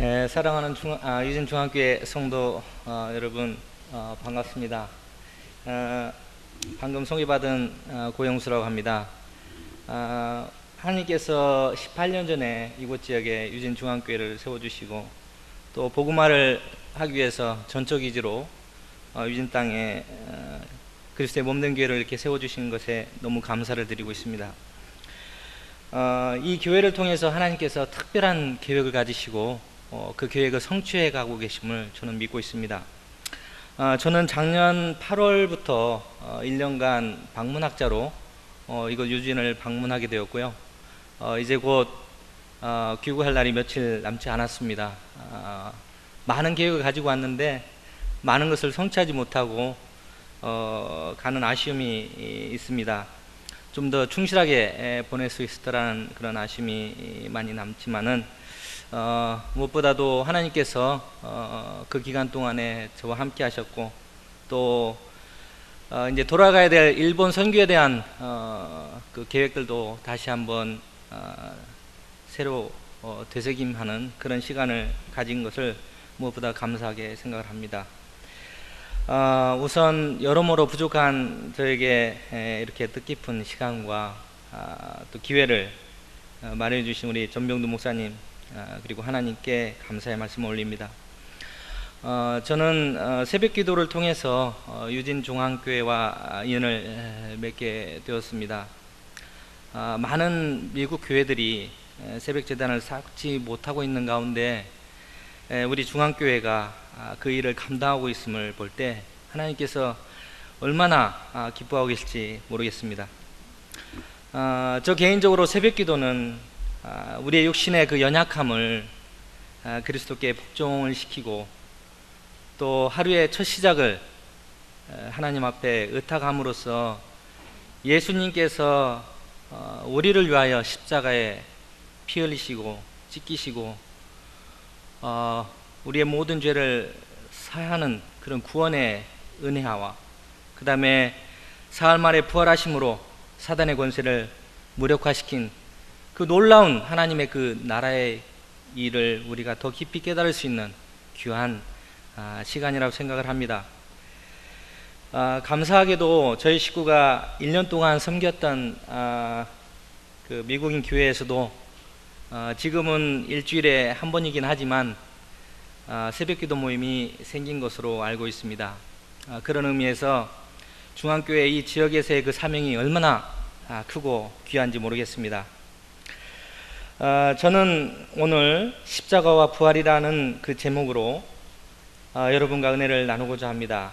사랑하는 유진 중학교의 성도 여러분, 반갑습니다. 방금 소개받은 고영수라고 합니다. 하나님께서 18년 전에 이곳 지역에 유진 중학교를 세워주시고 또 복음화를 하기 위해서 전적 이지로 유진 땅에 그리스도의 몸된 교회를 이렇게 세워주신 것에 너무 감사를 드리고 있습니다. 이 교회를 통해서 하나님께서 특별한 계획을 가지시고 그 계획을 성취해 가고 계심을 저는 믿고 있습니다. 저는 작년 8월부터 1년간 방문학자로 이곳 유진을 방문하게 되었고요. 이제 곧 귀국할 날이 며칠 남지 않았습니다. 많은 계획을 가지고 왔는데 많은 것을 성취하지 못하고 가는 아쉬움이 있습니다. 좀 더 충실하게 보낼 수 있었다라는 그런 아쉬움이 많이 남지만은 무엇보다도 하나님께서 그 기간 동안에 저와 함께 하셨고 또 이제 돌아가야 될 일본 선교에 대한 그 계획들도 다시 한번 새로 되새김하는 그런 시간을 가진 것을 무엇보다 감사하게 생각을 합니다. 우선 여러모로 부족한 저에게 이렇게 뜻깊은 시간과 또 기회를 마련해 주신 우리 전병두 목사님 그리고 하나님께 감사의 말씀을 올립니다. 저는 새벽 기도를 통해서 유진 중앙교회와 인연을 맺게 되었습니다. 많은 미국 교회들이 새벽 재단을 쌓지 못하고 있는 가운데 우리 중앙교회가 그 일을 감당하고 있음을 볼 때 하나님께서 얼마나 기뻐하고 계실지 모르겠습니다. 저 개인적으로 새벽 기도는 우리의 육신의 그 연약함을 그리스도께 복종을 시키고 또 하루의 첫 시작을 하나님 앞에 의탁함으로써 예수님께서 우리를 위하여 십자가에 피 흘리시고 찢기시고 우리의 모든 죄를 사하는 그런 구원의 은혜와 그 다음에 사흘 만에 부활하심으로 사단의 권세를 무력화시킨 그 놀라운 하나님의 그 나라의 일을 우리가 더 깊이 깨달을 수 있는 귀한 시간이라고 생각을 합니다. 감사하게도 저희 식구가 1년 동안 섬겼던 그 미국인 교회에서도 지금은 일주일에 한 번이긴 하지만 새벽기도 모임이 생긴 것으로 알고 있습니다. 그런 의미에서 중앙교회 이 지역에서의 그 사명이 얼마나 크고 귀한지 모르겠습니다. 저는 오늘 십자가와 부활이라는 그 제목으로 여러분과 은혜를 나누고자 합니다.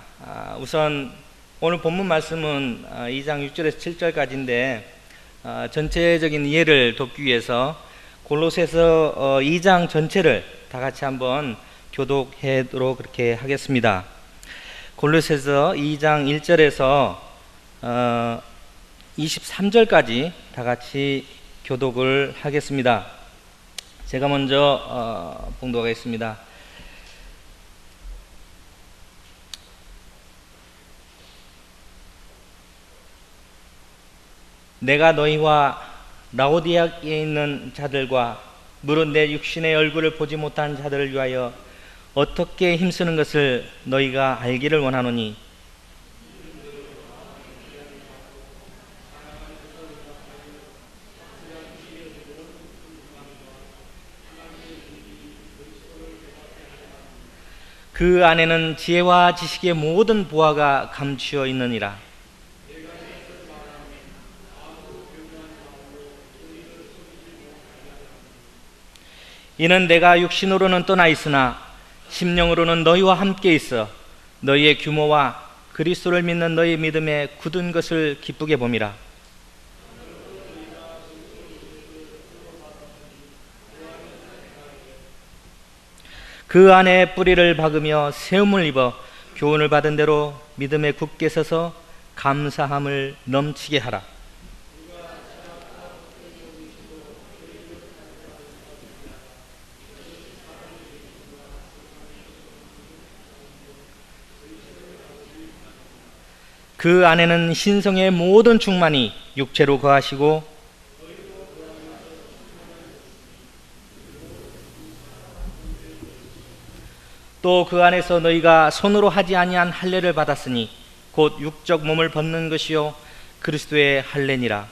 우선 오늘 본문 말씀은 2장 6절에서 7절까지인데 전체적인 이해를 돕기 위해서 골로새서 2장 전체를 다 같이 한번 교독하도록 그렇게 하겠습니다. 골로새서 2장 1절에서 23절까지 다 같이 교독을 하겠습니다. 제가 먼저 봉독하겠습니다. 내가 너희와 라오디아에 있는 자들과 무릇 내 육신의 얼굴을 보지 못한 자들을 위하여 어떻게 힘쓰는 것을 너희가 알기를 원하노니 그 안에는 지혜와 지식의 모든 보화가 감추어 있느니라. 이는 내가 육신으로는 떠나 있으나 심령으로는 너희와 함께 있어 너희의 규모와 그리스도를 믿는 너희 믿음에 굳은 것을 기쁘게 봄이라. 그 안에 뿌리를 박으며 세움을 입어 교훈을 받은 대로 믿음에 굳게 서서 감사함을 넘치게 하라. 그 안에는 신성의 모든 충만이 육체로 거하시고 또 그 안에서 너희가 손으로 하지 아니한 할례를 받았으니 곧 육적 몸을 벗는 것이요 그리스도의 할례니라.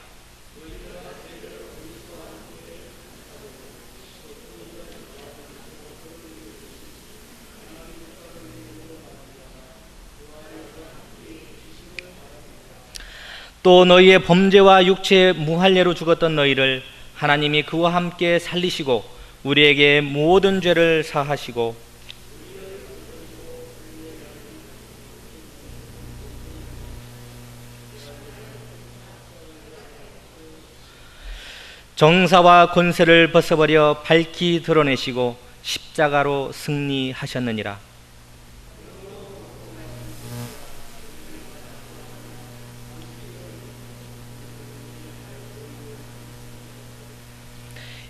또 너희의 범죄와 육체의 무할례로 죽었던 너희를 하나님이 그와 함께 살리시고 우리에게 모든 죄를 사하시고 정사와 권세를 벗어버려 밝히 드러내시고 십자가로 승리하셨느니라.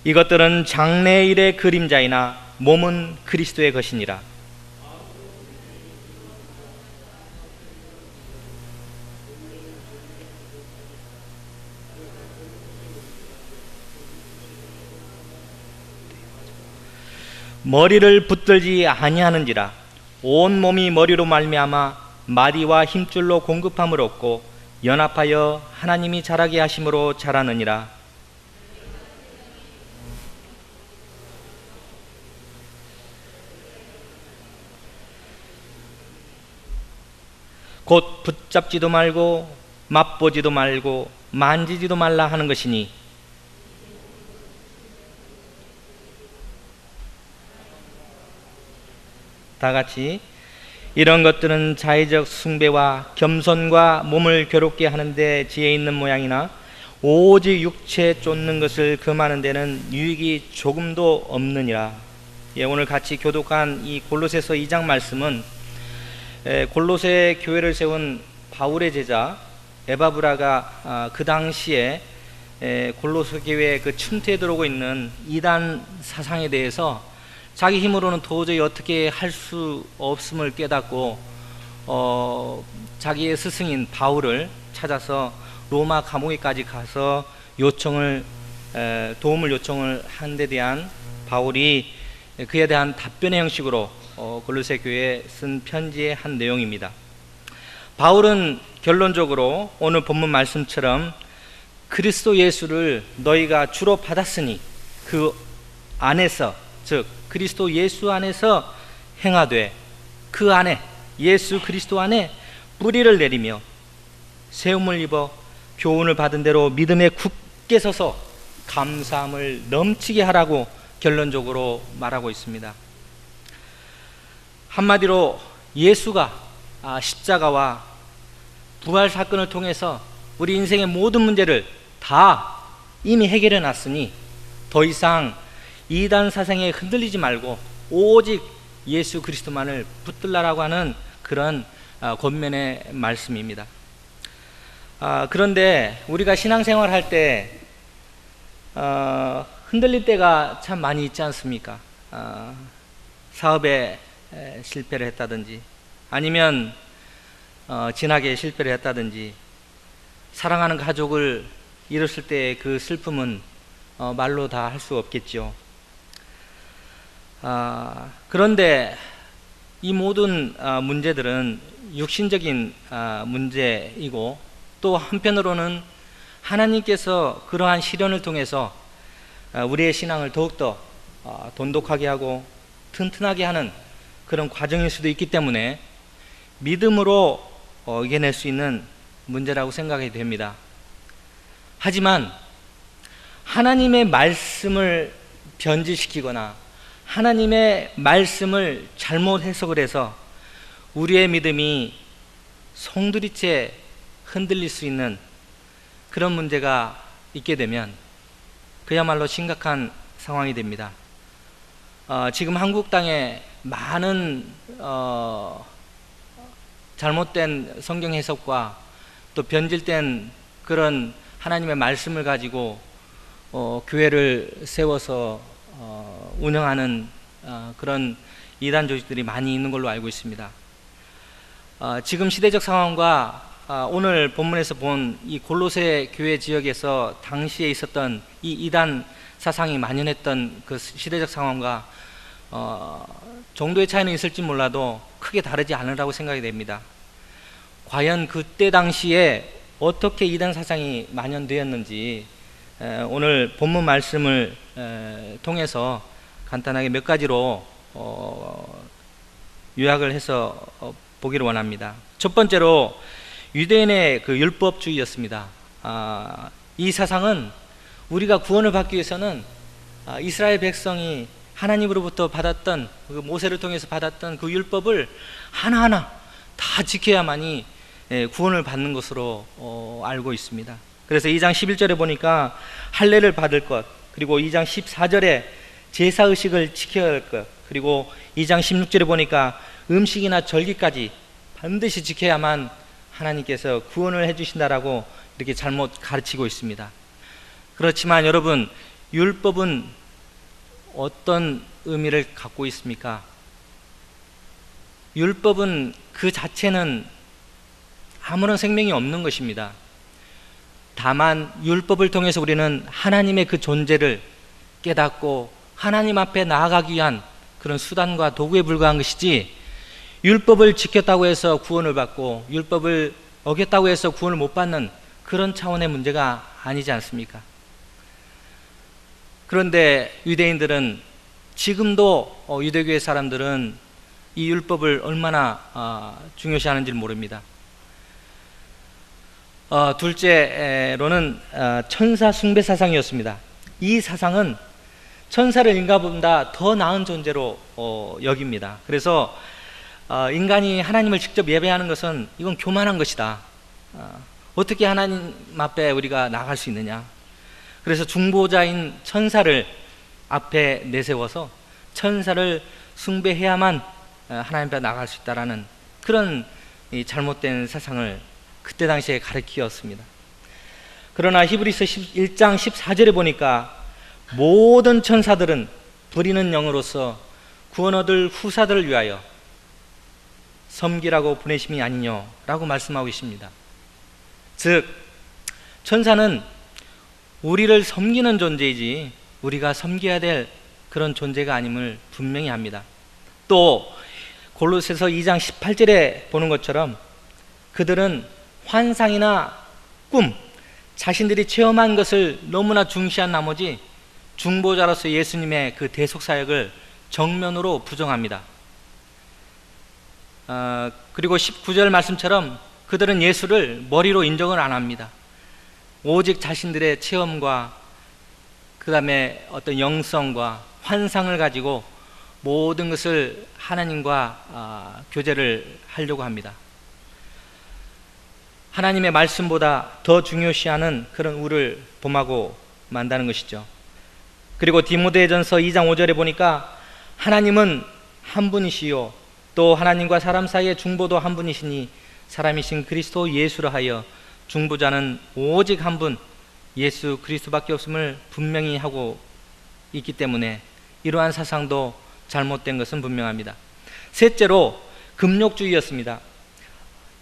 이것들은 장래일의 그림자이나 몸은 그리스도의 것이니라. 머리를 붙들지 아니하는지라. 온 몸이 머리로 말미암아 마디와 힘줄로 공급함을 얻고 연합하여 하나님이 자라게 하심으로 자라느니라. 곧 붙잡지도 말고 맛보지도 말고 만지지도 말라 하는 것이니 다 같이 이런 것들은 자의적 숭배와 겸손과 몸을 괴롭게 하는데 지혜 있는 모양이나 오직 육체 쫓는 것을 금하는 데는 유익이 조금도 없느니라. 오늘 같이 교독한 이 골로새서 2장 말씀은 골로새 교회를 세운 바울의 제자 에바브라가 그 당시에 골로새 교회의 그 층태에 들어오고 있는 이단 사상에 대해서 자기 힘으로는 도저히 어떻게 할 수 없음을 깨닫고 자기의 스승인 바울을 찾아서 로마 감옥에까지 가서 도움을 요청을 한 데 대한 바울이 그에 대한 답변의 형식으로 골로새 교회에 쓴 편지의 한 내용입니다. 바울은 결론적으로 오늘 본문 말씀처럼 그리스도 예수를 너희가 주로 받았으니 그 안에서, 즉 그리스도 예수 안에서 행하되 그 안에, 예수 그리스도 안에 뿌리를 내리며 세움을 입어 교훈을 받은 대로 믿음에 굳게 서서 감사함을 넘치게 하라고 결론적으로 말하고 있습니다. 한마디로 예수가 십자가와 부활 사건을 통해서 우리 인생의 모든 문제를 다 이미 해결해 놨으니 더 이상 이단 사상에 흔들리지 말고 오직 예수 그리스도만을 붙들라라고 하는 그런 권면의 말씀입니다. 그런데 우리가 신앙생활 할 때 흔들릴 때가 참 많이 있지 않습니까? 사업에 실패를 했다든지 아니면 진학에 실패를 했다든지 사랑하는 가족을 잃었을 때 그 슬픔은 말로 다 할 수 없겠죠. 그런데 이 모든 문제들은 육신적인 문제이고 또 한편으로는 하나님께서 그러한 시련을 통해서 우리의 신앙을 더욱더 돈독하게 하고 튼튼하게 하는 그런 과정일 수도 있기 때문에 믿음으로 이겨낼 수 있는 문제라고 생각이 됩니다. 하지만 하나님의 말씀을 변질시키거나 하나님의 말씀을 잘못 해석을 해서 우리의 믿음이 송두리째 흔들릴 수 있는 그런 문제가 있게 되면 그야말로 심각한 상황이 됩니다. 지금 한국 땅에 많은 잘못된 성경 해석과 또 변질된 그런 하나님의 말씀을 가지고 교회를 세워서 운영하는 그런 이단 조직들이 많이 있는 걸로 알고 있습니다. 지금 시대적 상황과 오늘 본문에서 본 이 골로새 교회 지역에서 당시에 있었던 이 이단 사상이 만연했던 그 시대적 상황과 정도의 차이는 있을지 몰라도 크게 다르지 않으라고 생각이 됩니다. 과연 그때 당시에 어떻게 이단 사상이 만연되었는지 오늘 본문 말씀을 통해서 간단하게 몇 가지로 요약을 해서 보기를 원합니다. 첫 번째로 유대인의 그 율법주의였습니다. 이 사상은 우리가 구원을 받기 위해서는 이스라엘 백성이 하나님으로부터 받았던 그 모세를 통해서 받았던 그 율법을 하나하나 다 지켜야만이 구원을 받는 것으로 알고 있습니다. 그래서 2장 11절에 보니까 할례를 받을 것, 그리고 2장 14절에 제사의식을 지켜야 할 것, 그리고 2장 16절에 보니까 음식이나 절기까지 반드시 지켜야만 하나님께서 구원을 해주신다라고 이렇게 잘못 가르치고 있습니다. 그렇지만 여러분, 율법은 어떤 의미를 갖고 있습니까? 율법은 그 자체는 아무런 생명이 없는 것입니다. 다만 율법을 통해서 우리는 하나님의 그 존재를 깨닫고 하나님 앞에 나아가기 위한 그런 수단과 도구에 불과한 것이지, 율법을 지켰다고 해서 구원을 받고 율법을 어겼다고 해서 구원을 못 받는 그런 차원의 문제가 아니지 않습니까? 그런데 유대인들은, 지금도 유대교의 사람들은 이 율법을 얼마나 중요시하는지를 모릅니다. 둘째로는 천사 숭배 사상이었습니다. 이 사상은 천사를 인간보다 더 나은 존재로 여깁니다. 그래서 인간이 하나님을 직접 예배하는 것은 이건 교만한 것이다. 어떻게 하나님 앞에 우리가 나갈 수 있느냐. 그래서 중보자인 천사를 앞에 내세워서 천사를 숭배해야만 하나님 앞에 나갈 수 있다라는 그런 잘못된 사상을 그때 당시에 가르치었습니다. 그러나 히브리서 1장 14절에 보니까 모든 천사들은 부리는 영으로서 구원 얻을 후사들을 위하여 섬기라고 보내심이 아니뇨라고 말씀하고 있습니다. 즉, 천사는 우리를 섬기는 존재이지 우리가 섬겨야 될 그런 존재가 아님을 분명히 합니다. 또 골로새서 2장 18절에 보는 것처럼 그들은 환상이나 꿈, 자신들이 체험한 것을 너무나 중시한 나머지 중보자로서 예수님의 그 대속사역을 정면으로 부정합니다. 그리고 19절 말씀처럼 그들은 예수를 머리로 인정을 안 합니다. 오직 자신들의 체험과 그 다음에 어떤 영성과 환상을 가지고 모든 것을 하나님과 교제를 하려고 합니다. 하나님의 말씀보다 더 중요시하는 그런 우를 범하고 만다는 것이죠. 그리고 디모데전서 2장 5절에 보니까 하나님은 한 분이시요 또 하나님과 사람 사이의 중보도 한 분이시니 사람이신 그리스도 예수를 하여 중보자는 오직 한 분 예수 그리스도밖에 없음을 분명히 하고 있기 때문에 이러한 사상도 잘못된 것은 분명합니다. 셋째로 금욕주의였습니다.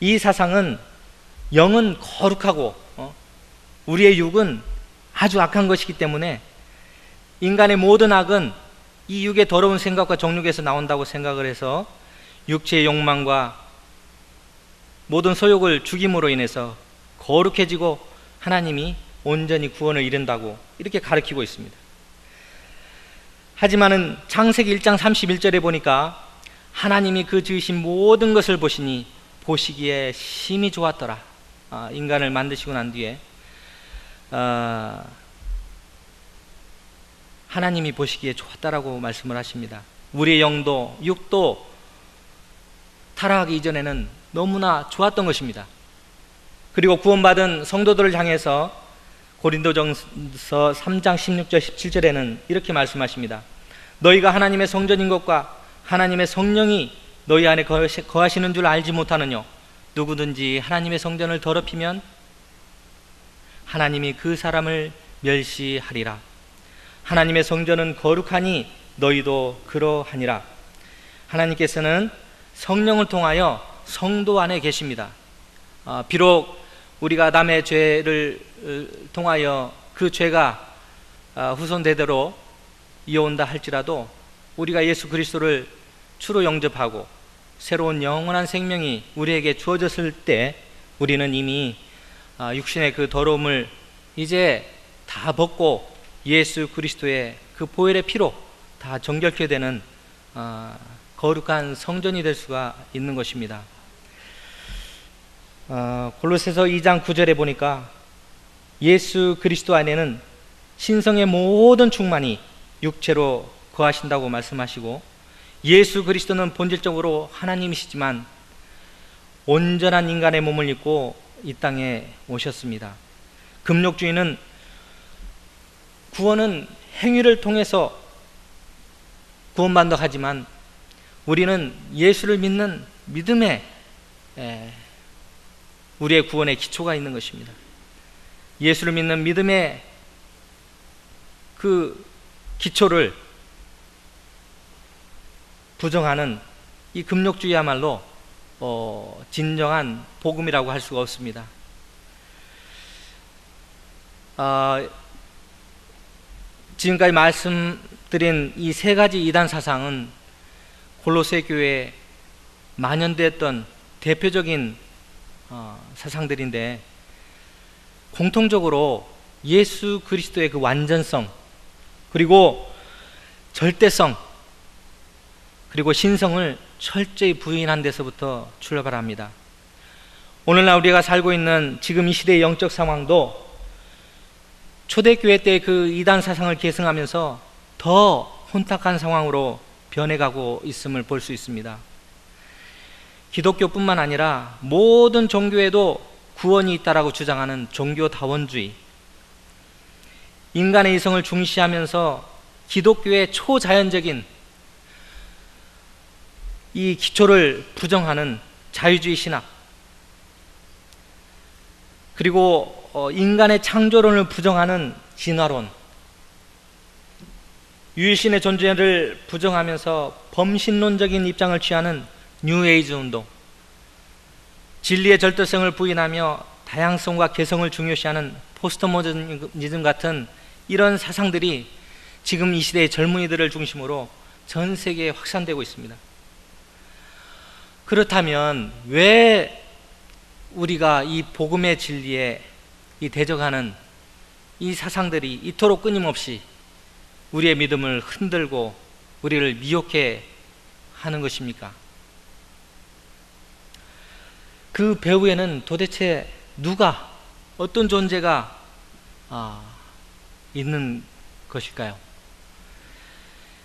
이 사상은 영은 거룩하고 우리의 육은 아주 악한 것이기 때문에 인간의 모든 악은 이 육의 더러운 생각과 정욕에서 나온다고 생각을 해서 육체의 욕망과 모든 소욕을 죽임으로 인해서 거룩해지고 하나님이 온전히 구원을 이룬다고 이렇게 가르치고 있습니다. 하지만은 창세기 1장 31절에 보니까 하나님이 그 지으신 모든 것을 보시니 보시기에 심히 좋았더라. 인간을 만드시고 난 뒤에 하나님이 보시기에 좋았다라고 말씀을 하십니다. 우리의 영도 육도 타락하기 이전에는 너무나 좋았던 것입니다. 그리고 구원받은 성도들을 향해서 고린도전서 3장 16절 17절에는 이렇게 말씀하십니다. 너희가 하나님의 성전인 것과 하나님의 성령이 너희 안에 거하시는 줄 알지 못하느뇨. 누구든지 하나님의 성전을 더럽히면 하나님이 그 사람을 멸시하리라. 하나님의 성전은 거룩하니 너희도 그러하니라. 하나님께서는 성령을 통하여 성도 안에 계십니다. 비록 우리가 남의 죄를 통하여 그 죄가 후손 대대로 이어온다 할지라도 우리가 예수 그리스도를 주로 영접하고 새로운 영원한 생명이 우리에게 주어졌을 때 우리는 이미 육신의 그 더러움을 이제 다 벗고 예수 그리스도의 그 보혈의 피로 다 정결케 되는 거룩한 성전이 될 수가 있는 것입니다. 골로새서 2장 9절에 보니까 예수 그리스도 안에는 신성의 모든 충만이 육체로 거하신다고 말씀하시고, 예수 그리스도는 본질적으로 하나님이시지만 온전한 인간의 몸을 입고 이 땅에 오셨습니다. 금욕주의는 구원은 행위를 통해서 구원받는다 하지만 우리는 예수를 믿는 믿음에 우리의 구원의 기초가 있는 것입니다. 예수를 믿는 믿음의 그 기초를 부정하는 이 금욕주의야말로 진정한 복음이라고 할 수가 없습니다. 지금까지 말씀드린 이 세 가지 이단 사상은 골로새 교회에 만연되었던 대표적인 사상들인데, 공통적으로 예수 그리스도의 그 완전성, 그리고 절대성, 그리고 신성을 철저히 부인한 데서부터 출발합니다. 오늘날 우리가 살고 있는 지금 이 시대의 영적 상황도 초대교회 때 그 이단 사상을 계승하면서 더 혼탁한 상황으로 변해가고 있음을 볼 수 있습니다. 기독교뿐만 아니라 모든 종교에도 구원이 있다라고 주장하는 종교다원주의, 인간의 이성을 중시하면서 기독교의 초자연적인 이 기초를 부정하는 자유주의 신학, 그리고 인간의 창조론을 부정하는 진화론, 유일신의 존재를 부정하면서 범신론적인 입장을 취하는 뉴에이즈 운동, 진리의 절대성을 부인하며 다양성과 개성을 중요시하는 포스트모더니즘 같은 이런 사상들이 지금 이 시대의 젊은이들을 중심으로 전 세계에 확산되고 있습니다. 그렇다면 왜 우리가 이 복음의 진리에 이 대적하는 이 사상들이 이토록 끊임없이 우리의 믿음을 흔들고 우리를 미혹해 하는 것입니까? 그 배후에는 도대체 누가, 어떤 존재가 있는 것일까요?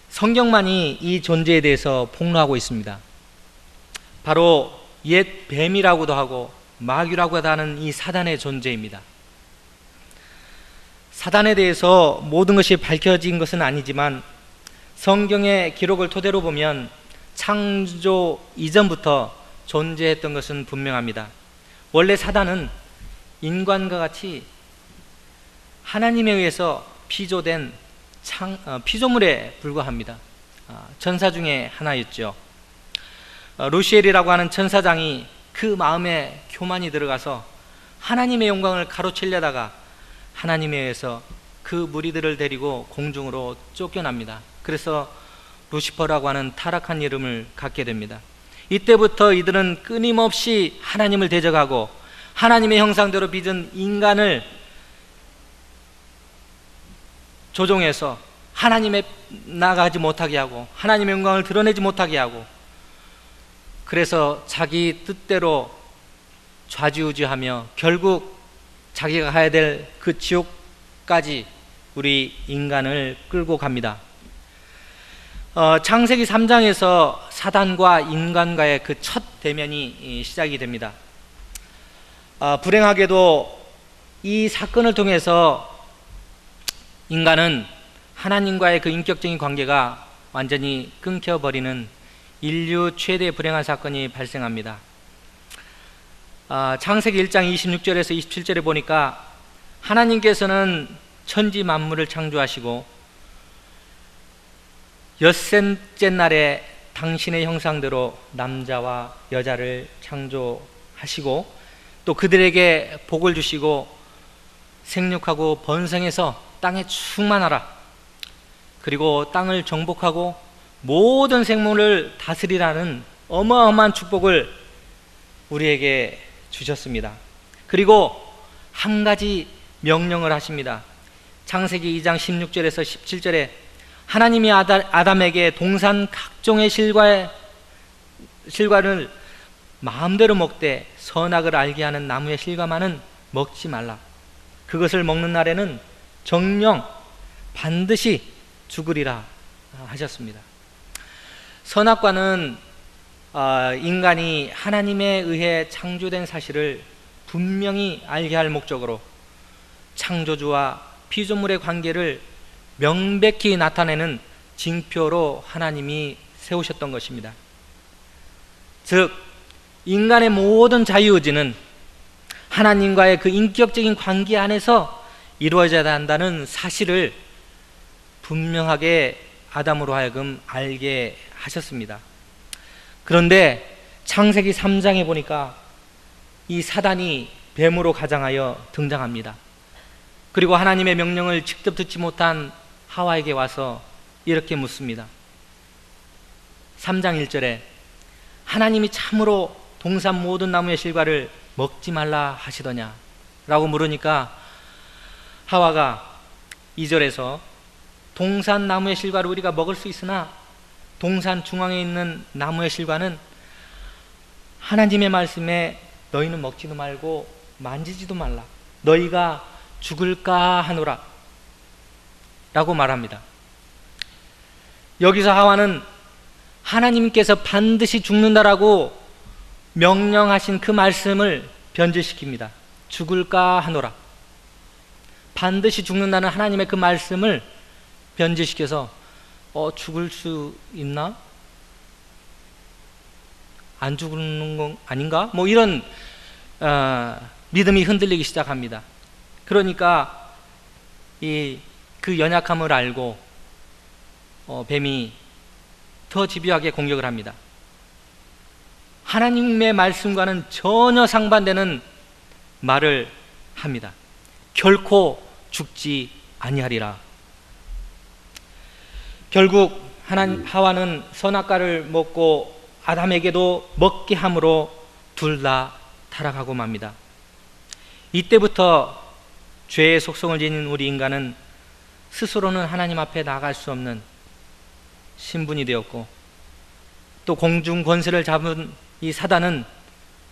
성경만이 이 존재에 대해서 폭로하고 있습니다. 바로 옛 뱀이라고도 하고 마귀라고도 하는 이 사단의 존재입니다. 사단에 대해서 모든 것이 밝혀진 것은 아니지만 성경의 기록을 토대로 보면 창조 이전부터 존재했던 것은 분명합니다. 원래 사단은 인간과 같이 하나님에 의해서 피조된 피조물에 불과합니다. 천사 중에 하나였죠. 루시엘이라고 하는 천사장이 그 마음에 교만이 들어가서 하나님의 영광을 가로채려다가 하나님에 의해서 그 무리들을 데리고 공중으로 쫓겨납니다. 그래서 루시퍼라고 하는 타락한 이름을 갖게 됩니다. 이때부터 이들은 끊임없이 하나님을 대적하고 하나님의 형상대로 빚은 인간을 조종해서 하나님에 나아가지 못하게 하고 하나님의 영광을 드러내지 못하게 하고, 그래서 자기 뜻대로 좌지우지하며 결국 자기가 가야 될 그 지옥까지 우리 인간을 끌고 갑니다. 창세기 3장에서 사단과 인간과의 그 첫 대면이 시작이 됩니다. 불행하게도 이 사건을 통해서 인간은 하나님과의 그 인격적인 관계가 완전히 끊겨버리는 인류 최대 불행한 사건이 발생합니다. 창세기 1장 26절에서 27절에 보니까 하나님께서는 천지 만물을 창조하시고 엿새째 날에 당신의 형상대로 남자와 여자를 창조하시고 또 그들에게 복을 주시고 생육하고 번성해서 땅에 충만하라, 그리고 땅을 정복하고 모든 생물을 다스리라는 어마어마한 축복을 우리에게 주셨습니다. 그리고 한 가지 명령을 하십니다. 창세기 2장 16절에서 17절에 하나님이 아담에게 동산 각종의 실과를 마음대로 먹되 선악을 알게 하는 나무의 실과만은 먹지 말라. 그것을 먹는 날에는 정령 반드시 죽으리라 하셨습니다. 선악과는 인간이 하나님에 의해 창조된 사실을 분명히 알게 할 목적으로 창조주와 피조물의 관계를 명백히 나타내는 징표로 하나님이 세우셨던 것입니다. 즉 인간의 모든 자유의지는 하나님과의 그 인격적인 관계 안에서 이루어져야 한다는 사실을 분명하게 아담으로 하여금 알게 하셨습니다. 그런데 창세기 3장에 보니까 이 사단이 뱀으로 가장하여 등장합니다. 그리고 하나님의 명령을 직접 듣지 못한 하와에게 와서 이렇게 묻습니다. 3장 1절에 하나님이 참으로 동산 모든 나무의 실과를 먹지 말라 하시더냐 라고 물으니까 하와가 2절에서 동산 나무의 실과를 우리가 먹을 수 있으나 동산 중앙에 있는 나무의 실과는 하나님의 말씀에 너희는 먹지도 말고 만지지도 말라 너희가 죽을까 하노라 라고 말합니다. 여기서 하와는 하나님께서 반드시 죽는다라고 명령하신 그 말씀을 변질시킵니다. 죽을까 하노라. 반드시 죽는다는 하나님의 그 말씀을 변질시켜서 죽을 수 있나? 안 죽는 건 아닌가? 뭐 이런 믿음이 흔들리기 시작합니다. 그러니까 그 연약함을 알고 뱀이 더 집요하게 공격을 합니다. 하나님의 말씀과는 전혀 상반되는 말을 합니다. 결코 죽지 아니하리라. 결국 하와는 선악과를 먹고 아담에게도 먹게 함으로 둘 다 타락하고 맙니다. 이때부터 죄의 속성을 지닌 우리 인간은 스스로는 하나님 앞에 나갈 수 없는 신분이 되었고 또 공중 권세를 잡은 이 사단은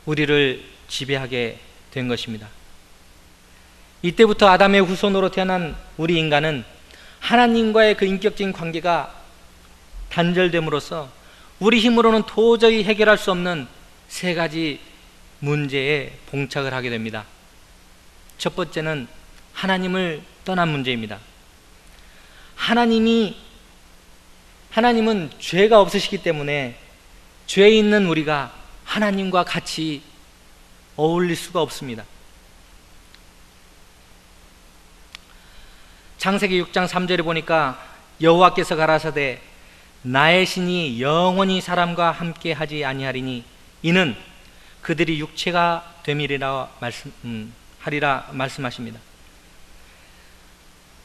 우리를 지배하게 된 것입니다. 이때부터 아담의 후손으로 태어난 우리 인간은 하나님과의 그 인격적인 관계가 단절됨으로써 우리 힘으로는 도저히 해결할 수 없는 세 가지 문제에 봉착을 하게 됩니다. 첫 번째는 하나님을 떠난 문제입니다. 하나님은 죄가 없으시기 때문에 죄 있는 우리가 하나님과 같이 어울릴 수가 없습니다. 창세기 6장 3절에 보니까 여호와께서 가라사대 나의 신이 영원히 사람과 함께 하지 아니하리니 이는 그들이 육체가 됨이리라 하리라 말씀하십니다.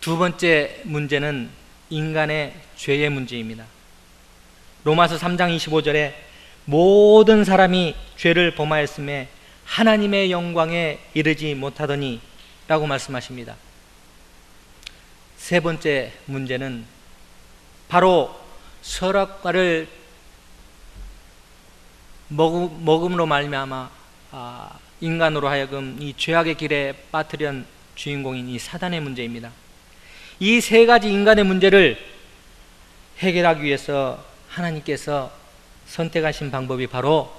두 번째 문제는 인간의 죄의 문제입니다. 로마서 3장 25절에 모든 사람이 죄를 범하였음에 하나님의 영광에 이르지 못하더니 라고 말씀하십니다. 세 번째 문제는 바로 선악과를 먹음으로 말미암아 인간으로 하여금 이 죄악의 길에 빠뜨린 주인공인 이 사단의 문제입니다. 이 세 가지 인간의 문제를 해결하기 위해서 하나님께서 선택하신 방법이 바로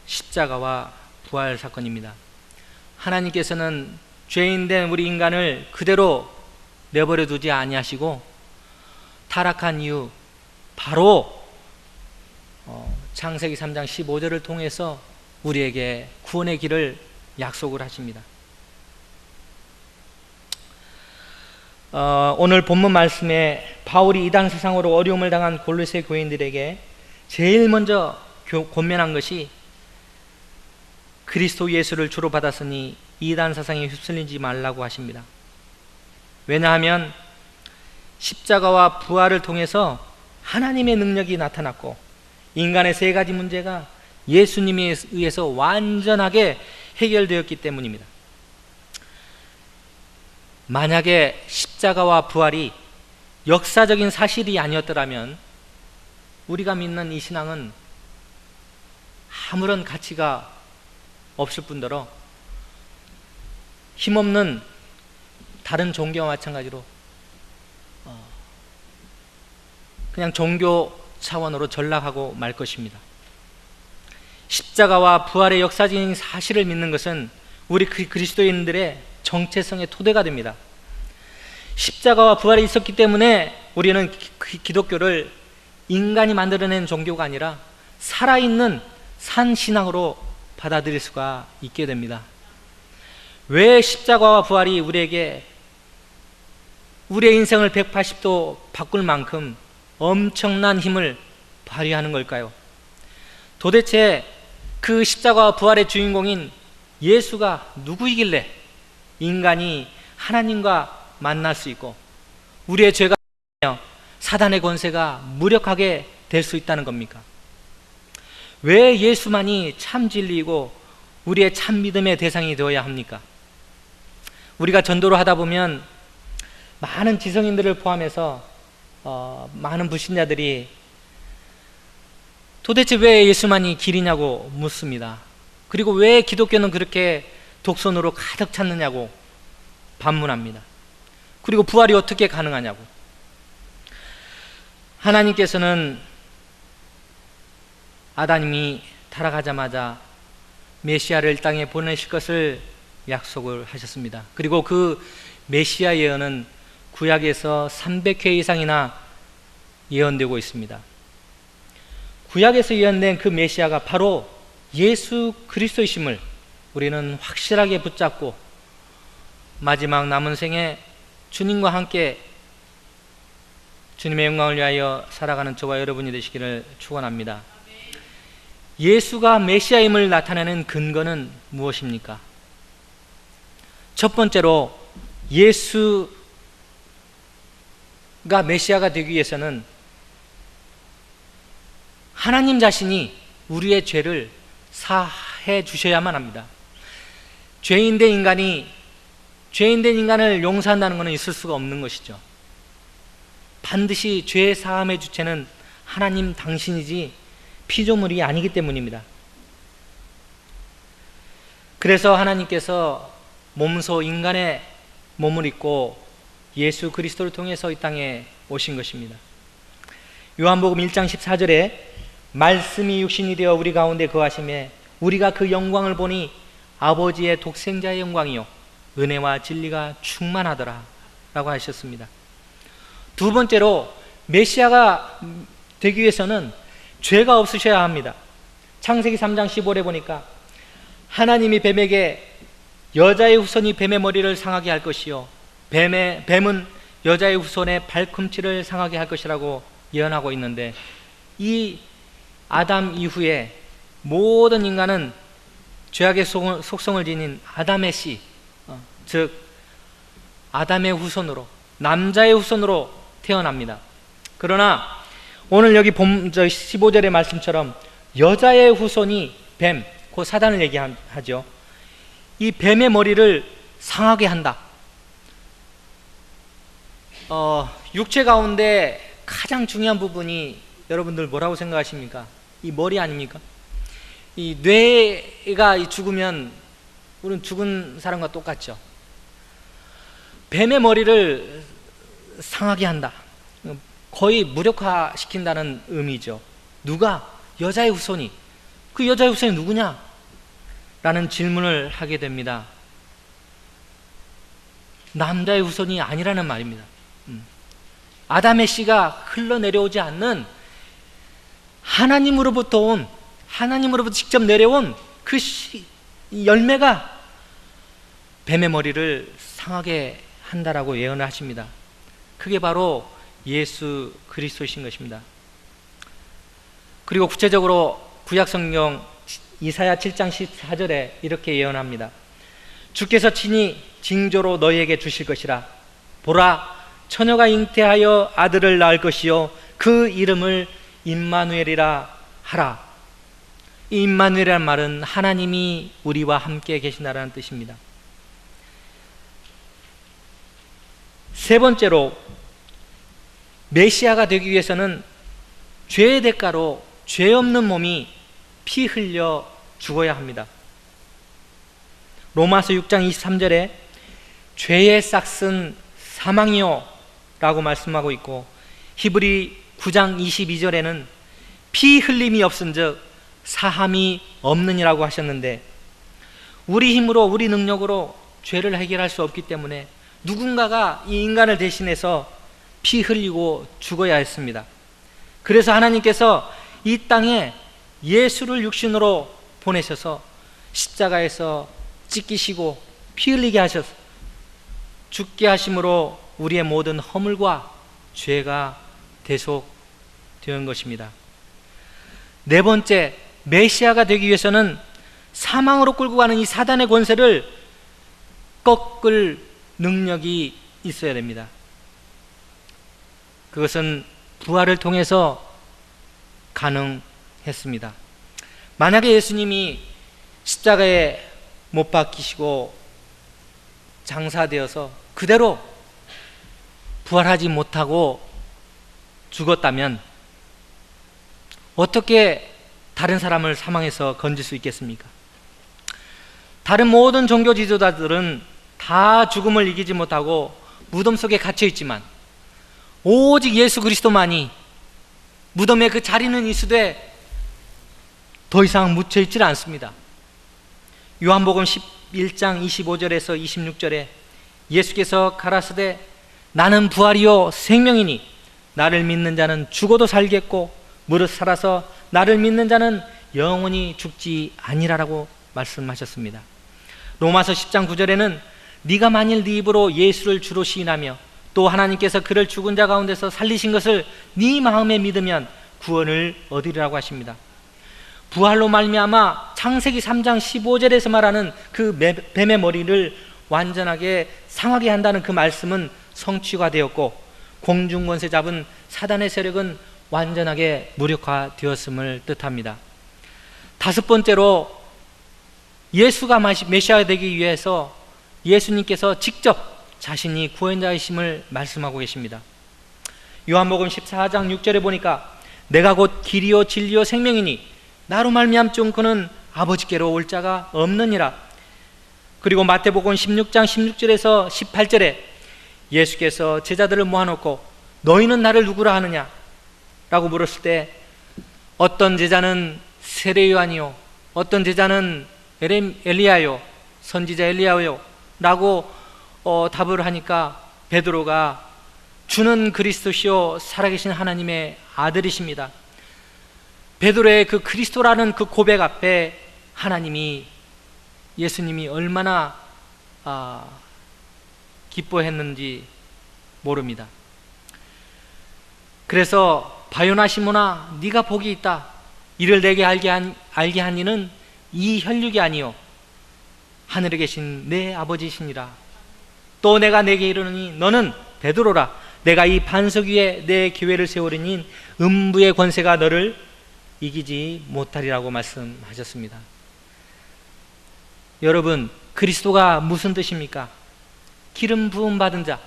십자가와 부활 사건입니다. 하나님께서는 죄인된 우리 인간을 그대로 내버려 두지 아니하시고 타락한 이유 바로 창세기 3장 15절을 통해서 우리에게 구원의 길을 약속을 하십니다. 오늘 본문 말씀에 바울이 이단 사상으로 어려움을 당한 골로새 교인들에게 제일 먼저 권면한 것이 그리스도 예수를 주로 받았으니 이단 사상에 휩쓸리지 말라고 하십니다. 왜냐하면 십자가와 부활을 통해서 하나님의 능력이 나타났고 인간의 세 가지 문제가 예수님에 의해서 완전하게 해결되었기 때문입니다. 만약에 십자가와 부활이 역사적인 사실이 아니었더라면 우리가 믿는 이 신앙은 아무런 가치가 없을 뿐더러 힘없는 다른 종교와 마찬가지로 그냥 종교 차원으로 전락하고 말 것입니다. 십자가와 부활의 역사적인 사실을 믿는 것은 우리 그리스도인들의 정체성의 토대가 됩니다. 십자가와 부활이 있었기 때문에 우리는 기독교를 인간이 만들어낸 종교가 아니라 살아있는 산신앙으로 받아들일 수가 있게 됩니다. 왜 십자가와 부활이 우리에게 우리의 인생을 180도 바꿀 만큼 엄청난 힘을 발휘하는 걸까요? 도대체 그 십자가와 부활의 주인공인 예수가 누구이길래 인간이 하나님과 만날 수 있고 우리의 죄가 사단의 권세가 무력하게 될 수 있다는 겁니까? 왜 예수만이 참 진리이고 우리의 참 믿음의 대상이 되어야 합니까? 우리가 전도를 하다 보면 많은 지성인들을 포함해서 많은 불신자들이 도대체 왜 예수만이 길이냐고 묻습니다. 그리고 왜 기독교는 그렇게 독선으로 가득 찼느냐고 반문합니다. 그리고 부활이 어떻게 가능하냐고. 하나님께서는 아담이 타락하자마자 메시아를 땅에 보내실 것을 약속을 하셨습니다. 그리고 그 메시아 예언은 구약에서 300회 이상이나 예언되고 있습니다. 구약에서 예언된 그 메시아가 바로 예수 그리스도이심을 우리는 확실하게 붙잡고 마지막 남은 생에 주님과 함께 주님의 영광을 위하여 살아가는 저와 여러분이 되시기를 축원합니다. 예수가 메시아임을 나타내는 근거는 무엇입니까? 첫 번째로 예수가 메시아가 되기 위해서는 하나님 자신이 우리의 죄를 사해 주셔야만 합니다. 죄인된 인간을 용서한다는 것은 있을 수가 없는 것이죠. 반드시 죄 사함의 주체는 하나님 당신이지 피조물이 아니기 때문입니다. 그래서 하나님께서 몸소 인간의 몸을 입고 예수 그리스도를 통해서 이 땅에 오신 것입니다. 요한복음 1장 14절에 말씀이 육신이 되어 우리 가운데 거하심에 우리가 그 영광을 보니 아버지의 독생자의 영광이요 은혜와 진리가 충만하더라 라고 하셨습니다. 두 번째로 메시아가 되기 위해서는 죄가 없으셔야 합니다. 창세기 3장 15절에 보니까 하나님이 뱀에게 여자의 후손이 뱀의 머리를 상하게 할 것이요 뱀은 여자의 후손의 발꿈치를 상하게 할 것이라고 예언하고 있는데, 이 아담 이후에 모든 인간은 죄악의 속성을 지닌 아담의 씨, 즉 아담의 후손으로, 남자의 후손으로 태어납니다. 그러나 오늘 여기 15절의 말씀처럼 여자의 후손이 뱀, 그 사단을 얘기하죠. 이 뱀의 머리를 상하게 한다. 육체 가운데 가장 중요한 부분이 여러분들 뭐라고 생각하십니까? 이 머리 아닙니까? 이 뇌가 죽으면 우리는 죽은 사람과 똑같죠. 뱀의 머리를 상하게 한다. 거의 무력화시킨다는 의미죠. 누가? 여자의 후손이. 그 여자의 후손이 누구냐? 라는 질문을 하게 됩니다. 남자의 후손이 아니라는 말입니다. 아담의 씨가 흘러내려오지 않는 하나님으로부터 직접 내려온 그 열매가 뱀의 머리를 상하게 한다라고 예언을 하십니다. 그게 바로 예수 그리스도이신 것입니다. 그리고 구체적으로 구약성경 이사야 7장 14절에 이렇게 예언합니다. 주께서 친히 징조로 너희에게 주실 것이라. 보라, 처녀가 잉태하여 아들을 낳을 것이요 그 이름을 임마누엘이라 하라. 이 임마누엘이라는 말은 하나님이 우리와 함께 계신다라는 뜻입니다. 세 번째로, 메시아가 되기 위해서는 죄의 대가로 죄 없는 몸이 피 흘려 죽어야 합니다. 로마서 6장 23절에 죄의 싹은 사망이요 라고 말씀하고 있고, 히브리 9장 22절에는 피 흘림이 없은즉 사함이 없느니라고 하셨는데, 우리 힘으로 우리 능력으로 죄를 해결할 수 없기 때문에 누군가가 이 인간을 대신해서 피 흘리고 죽어야 했습니다. 그래서 하나님께서 이 땅에 예수를 육신으로 보내셔서 십자가에서 찢기시고 피 흘리게 하셔서 죽게 하심으로 우리의 모든 허물과 죄가 대속되는 것입니다. 네 번째, 메시아가 되기 위해서는 사망으로 끌고 가는 이 사단의 권세를 꺾을 능력이 있어야 됩니다. 그것은 부활을 통해서 가능했습니다. 만약에 예수님이 십자가에 못 박히시고 장사되어서 그대로 부활하지 못하고 죽었다면 어떻게 다른 사람을 사망에서 건질 수 있겠습니까? 다른 모든 종교 지도자들은 다 죽음을 이기지 못하고 무덤 속에 갇혀 있지만 오직 예수 그리스도만이 무덤에 그 자리는 있으되 더 이상 묻혀 있질 않습니다. 요한복음 11장 25절에서 26절에 예수께서 가라사대 나는 부활이요 생명이니 나를 믿는 자는 죽어도 살겠고 무릇 살아서 나를 믿는 자는 영원히 죽지 아니라라고 말씀하셨습니다. 로마서 10장 9절에는 네가 만일 네 입으로 예수를 주로 시인하며 또 하나님께서 그를 죽은 자 가운데서 살리신 것을 네 마음에 믿으면 구원을 얻으리라고 하십니다. 부활로 말미암아 창세기 3장 15절에서 말하는 그 뱀의 머리를 완전하게 상하게 한다는 그 말씀은 성취가 되었고, 공중권세 잡은 사단의 세력은 완전하게 무력화되었음을 뜻합니다. 다섯 번째로, 예수가 메시아가 되기 위해서 예수님께서 직접 자신이 구원자이심을 말씀하고 계십니다. 요한복음 14장 6절에 보니까 내가 곧 길이요 진리요 생명이니 나로 말미암 그는 아버지께로 올 자가 없느니라. 그리고 마태복음 16장 16절에서 18절에 예수께서 제자들을 모아놓고 너희는 나를 누구라 하느냐 라고 물었을 때 어떤 제자는 세례 요한이요, 어떤 제자는 엘리야요, 선지자 엘리야요 라고 답을 하니까 베드로가 주는 그리스도시요 살아계신 하나님의 아들이십니다. 베드로의 그 그리스도라는 그 고백 앞에 하나님이, 예수님이 얼마나 기뻐했는지 모릅니다. 그래서 바요나 시몬아 네가 복이 있다. 이를 내게 알게 한 이는 이 혈육이 아니요 하늘에 계신 내 아버지시니라. 또 내가 내게 이르노니 너는 베드로라. 내가 이 반석 위에 내 교회를 세우리니 음부의 권세가 너를 이기지 못하리라고 말씀하셨습니다. 여러분, 그리스도가 무슨 뜻입니까? 기름 부음 받은 자,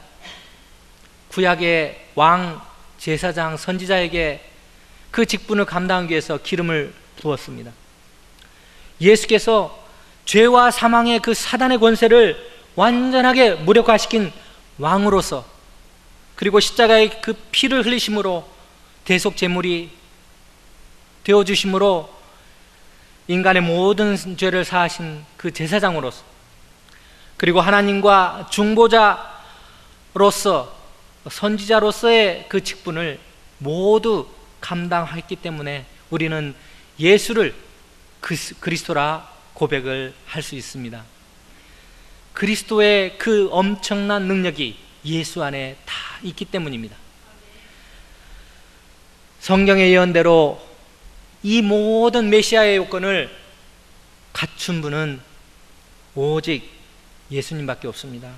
구약의 왕, 제사장, 선지자에게 그 직분을 감당하기 위해서 기름을 부었습니다. 예수께서 죄와 사망의 그 사단의 권세를 완전하게 무력화시킨 왕으로서, 그리고 십자가의 그 피를 흘리심으로 대속 제물이 되어주심으로 인간의 모든 죄를 사하신 그 제사장으로서, 그리고 하나님과 중보자로서, 선지자로서의 그 직분을 모두 감당했기 때문에 우리는 예수를 그리스도라 고백을 할 수 있습니다. 그리스도의 그 엄청난 능력이 예수 안에 다 있기 때문입니다. 성경의 예언대로 이 모든 메시아의 요건을 갖춘 분은 오직 예수님밖에 없습니다.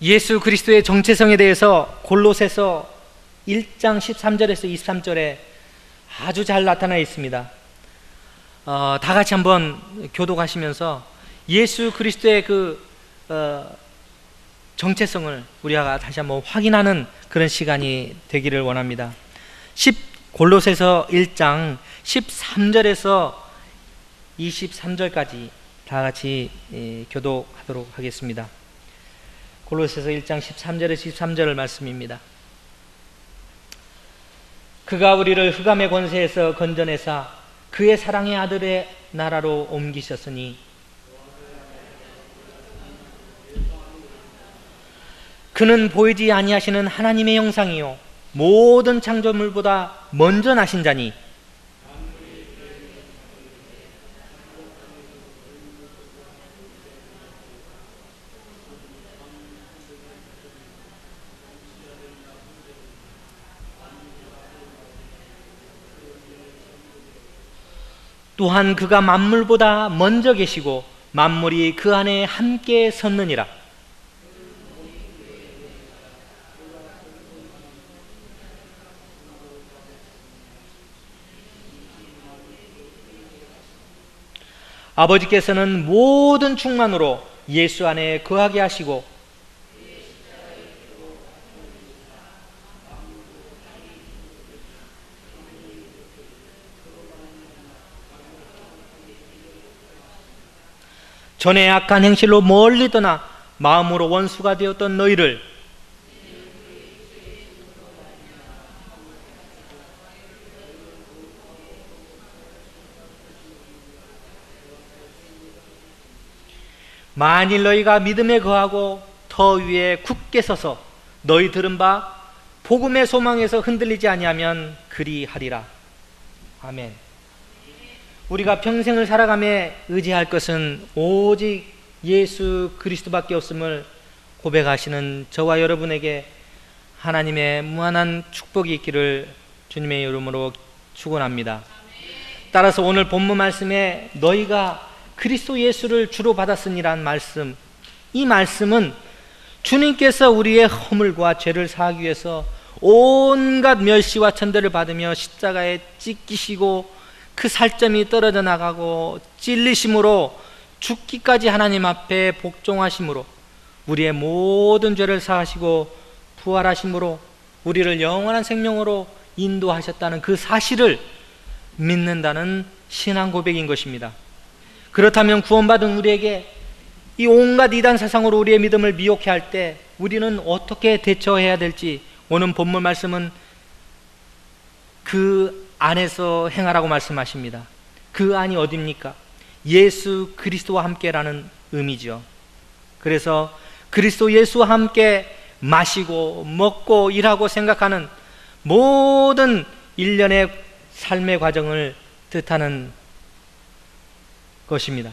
예수 그리스도의 정체성에 대해서 골로새서 1장 13절에서 23절에 아주 잘 나타나 있습니다. 다 같이 한번 교독하시면서 예수 그리스도의 정체성을 우리가 다시 한번 확인하는 그런 시간이 되기를 원합니다. 골로새서 1장 13절에서 23절까지 다 같이 교독하도록 하겠습니다. 골로새서 1장 13절에서 23절 말씀입니다. 그가 우리를 흑암의 권세에서 건져내사 그의 사랑의 아들의 나라로 옮기셨으니 그는 보이지 아니하시는 하나님의 형상이요 모든 창조물보다 먼저 나신 자니 또한 그가 만물보다 먼저 계시고 만물이 그 안에 함께 섰느니라. 아버지께서는 모든 충만으로 예수 안에 거하게 하시고 전에 악한 행실로 멀리 떠나 마음으로 원수가 되었던 너희를 만일 너희가 믿음에 거하고 터 위에 굳게 서서 너희 들은 바 복음의 소망에서 흔들리지 아니하면 그리하리라. 아멘. 우리가 평생을 살아가며 의지할 것은 오직 예수 그리스도밖에 없음을 고백하시는 저와 여러분에게 하나님의 무한한 축복이 있기를 주님의 이름으로 축원합니다. 따라서 오늘 본문 말씀에 너희가 그리스도 예수를 주로 받았으니란 말씀, 이 말씀은 주님께서 우리의 허물과 죄를 사하기 위해서 온갖 멸시와 천대를 받으며 십자가에 찢기시고 그 살점이 떨어져 나가고 찔리심으로 죽기까지 하나님 앞에 복종하심으로 우리의 모든 죄를 사하시고 부활하심으로 우리를 영원한 생명으로 인도하셨다는 그 사실을 믿는다는 신앙 고백인 것입니다. 그렇다면 구원받은 우리에게 이 온갖 이단 사상으로 우리의 믿음을 미혹해 할 때 우리는 어떻게 대처해야 될지 오늘 본문 말씀은 그 안에서 행하라고 말씀하십니다. 그 안이 어디입니까? 예수 그리스도와 함께라는 의미죠. 그래서 그리스도 예수와 함께 마시고 먹고 일하고 생각하는 모든 일련의 삶의 과정을 뜻하는 것입니다.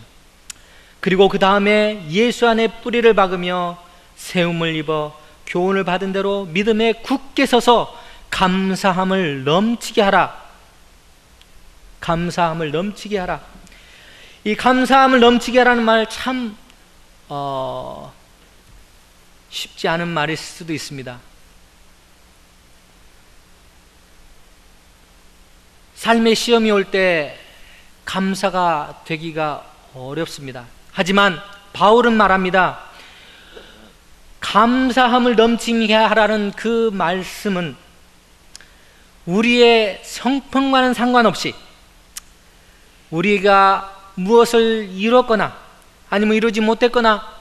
그리고 그 다음에 예수 안에 뿌리를 박으며 세움을 입어 교훈을 받은 대로 믿음에 굳게 서서 감사함을 넘치게 하라. 감사함을 넘치게 하라. 이 감사함을 넘치게 하라는 말 참 쉽지 않은 말일 수도 있습니다. 삶의 시험이 올 때 감사가 되기가 어렵습니다. 하지만 바울은 말합니다. 감사함을 넘치게 하라는 그 말씀은 우리의 성품과는 상관없이 우리가 무엇을 이뤘거나 아니면 이루지 못했거나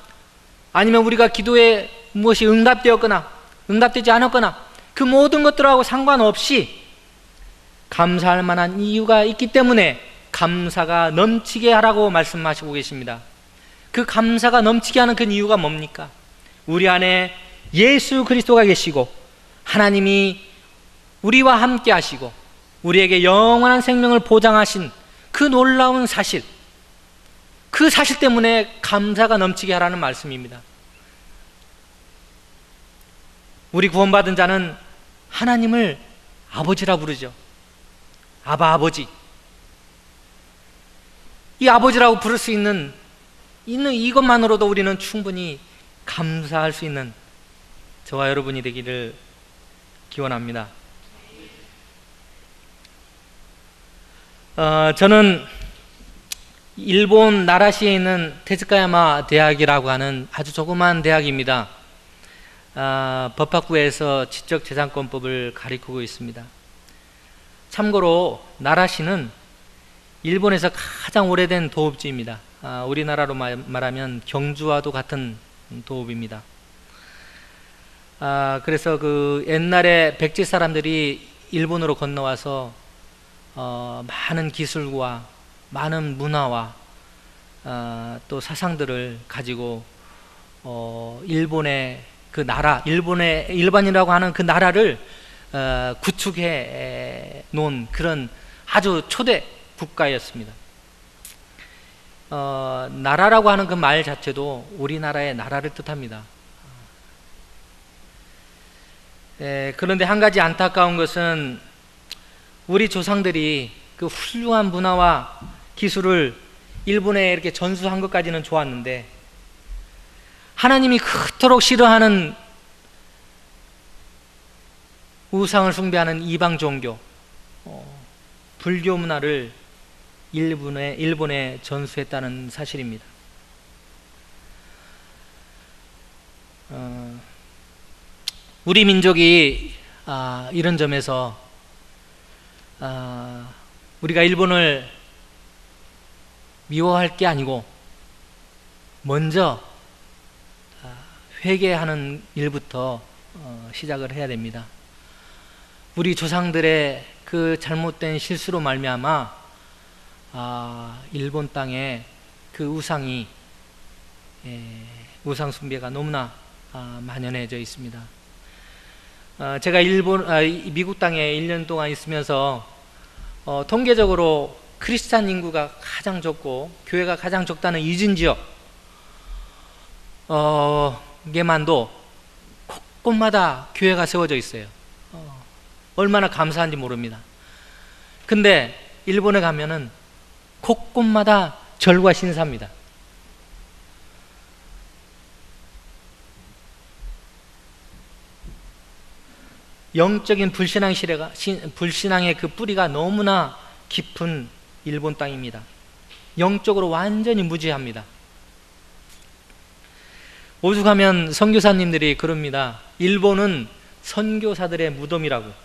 아니면 우리가 기도에 무엇이 응답되었거나 응답되지 않았거나 그 모든 것들하고 상관없이 감사할 만한 이유가 있기 때문에 감사가 넘치게 하라고 말씀하시고 계십니다. 그 감사가 넘치게 하는 그 이유가 뭡니까? 우리 안에 예수 그리스도가 계시고 하나님이 우리와 함께 하시고 우리에게 영원한 생명을 보장하신 그 놀라운 사실, 그 사실 때문에 감사가 넘치게 하라는 말씀입니다. 우리 구원받은 자는 하나님을 아버지라 부르죠. 아바 아버지. 이 아버지라고 부를 수 있는 이것만으로도 우리는 충분히 감사할 수 있는 저와 여러분이 되기를 기원합니다. 저는 일본 나라시에 있는 테즈카야마 대학이라고 하는 아주 조그만 대학입니다. 법학부에서 지적재산권법을 가리키고 있습니다. 참고로 나라시는 일본에서 가장 오래된 도읍지입니다. 우리나라로 말하면 경주와도 같은 도읍입니다. 그래서 그 옛날에 백제 사람들이 일본으로 건너와서 많은 기술과 많은 문화와 또 사상들을 가지고 일본의 그 나라, 일본의 일반이라고 하는 그 나라를 구축해 놓은 그런 아주 초대 국가였습니다. 나라라고 하는 그 말 자체도 우리나라의 나라를 뜻합니다. 그런데 한 가지 안타까운 것은 우리 조상들이 그 훌륭한 문화와 기술을 일본에 이렇게 전수한 것까지는 좋았는데, 하나님이 그토록 싫어하는 우상을 숭배하는 이방 종교, 불교 문화를 일본에 전수했다는 사실입니다. 우리 민족이 이런 점에서 우리가 일본을 미워할 게 아니고 먼저 회개하는 일부터 시작을 해야 됩니다. 우리 조상들의 그 잘못된 실수로 말미암아 일본 땅에 그 우상이 우상 숭배가 너무나 만연해져 있습니다. 제가 미국 땅에 1년 동안 있으면서 통계적으로 크리스찬 인구가 가장 적고 교회가 가장 적다는 이진 지역 게만도 곳곳마다 교회가 세워져 있어요. 얼마나 감사한지 모릅니다. 근데 일본에 가면은 곳곳마다 절과 신사입니다. 영적인 불신앙의 그 뿌리가 너무나 깊은 일본 땅입니다. 영적으로 완전히 무지합니다. 오죽하면 선교사님들이 그럽니다. 일본은 선교사들의 무덤이라고.